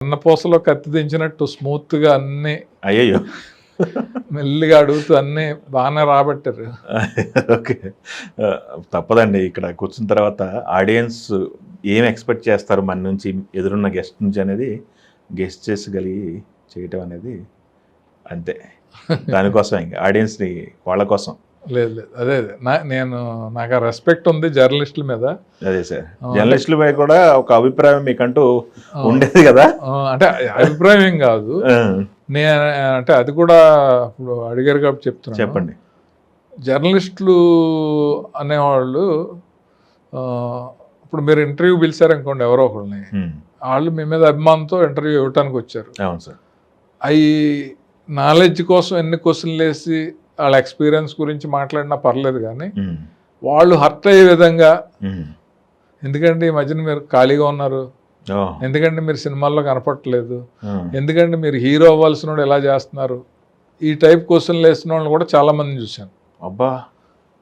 అన్నపూసలో కత్తి దించినట్టు స్మూత్గా అన్ని అయ్యయ్యో మెల్లిగా అడుగుతూ అన్ని బాగానే రాబట్టారు. ఓకే. తప్పదండి. ఇక్కడ కూర్చున్న తర్వాత ఆడియన్స్ ఏం ఎక్స్పెక్ట్ చేస్తారు మన నుంచి, ఎదురున్న గెస్ట్ నుంచి అనేది గెస్ట్ చేసగలిగి చేయటం అనేది అంతే. దానికోసం ఇంకా ఆడియన్స్ని వాళ్ళ కోసం. లేదు లేదు అదే నాకు ఆ రెస్పెక్ట్ ఉంది జర్నలిస్టుల మీద. అదే సార్, జర్నలిస్టుల మీద కూడా ఒక అభిప్రాయం మీకంటూ ఉండేది కదా. అంటే అభిప్రాయం ఏం కాదు, నేను అంటే అది కూడా ఇప్పుడు అడిగారు కాబట్టి చెప్తున్నాను. చెప్పండి. జర్నలిస్టులు అనేవాళ్ళు ఇప్పుడు మీరు ఇంటర్వ్యూ పిలిచారనుకోండి ఎవరో ఒకళ్ళని, వాళ్ళు మీ మీద అభిమానంతో ఇంటర్వ్యూ ఇవ్వటానికి వచ్చారు. అవును సార్. అవి నాలెడ్జ్ కోసం ఎన్ని క్వశ్చన్లు వేసి వాళ్ళ ఎక్స్పీరియన్స్ గురించి మాట్లాడినా పర్లేదు, కానీ వాళ్ళు హర్ట్ అయ్యే విధంగా, ఎందుకంటే ఈ మధ్యన మీరు ఖాళీగా ఉన్నారు, ఎందుకంటే మీరు సినిమాల్లో కనపడట్లేదు, ఎందుకంటే మీరు హీరో అవ్వాల్సిన వాడు ఎలా చేస్తున్నారు, ఈ టైప్ క్వశ్చన్లు వేసిన వాళ్ళు కూడా చాలా మందిని చూశాను. అబ్బా.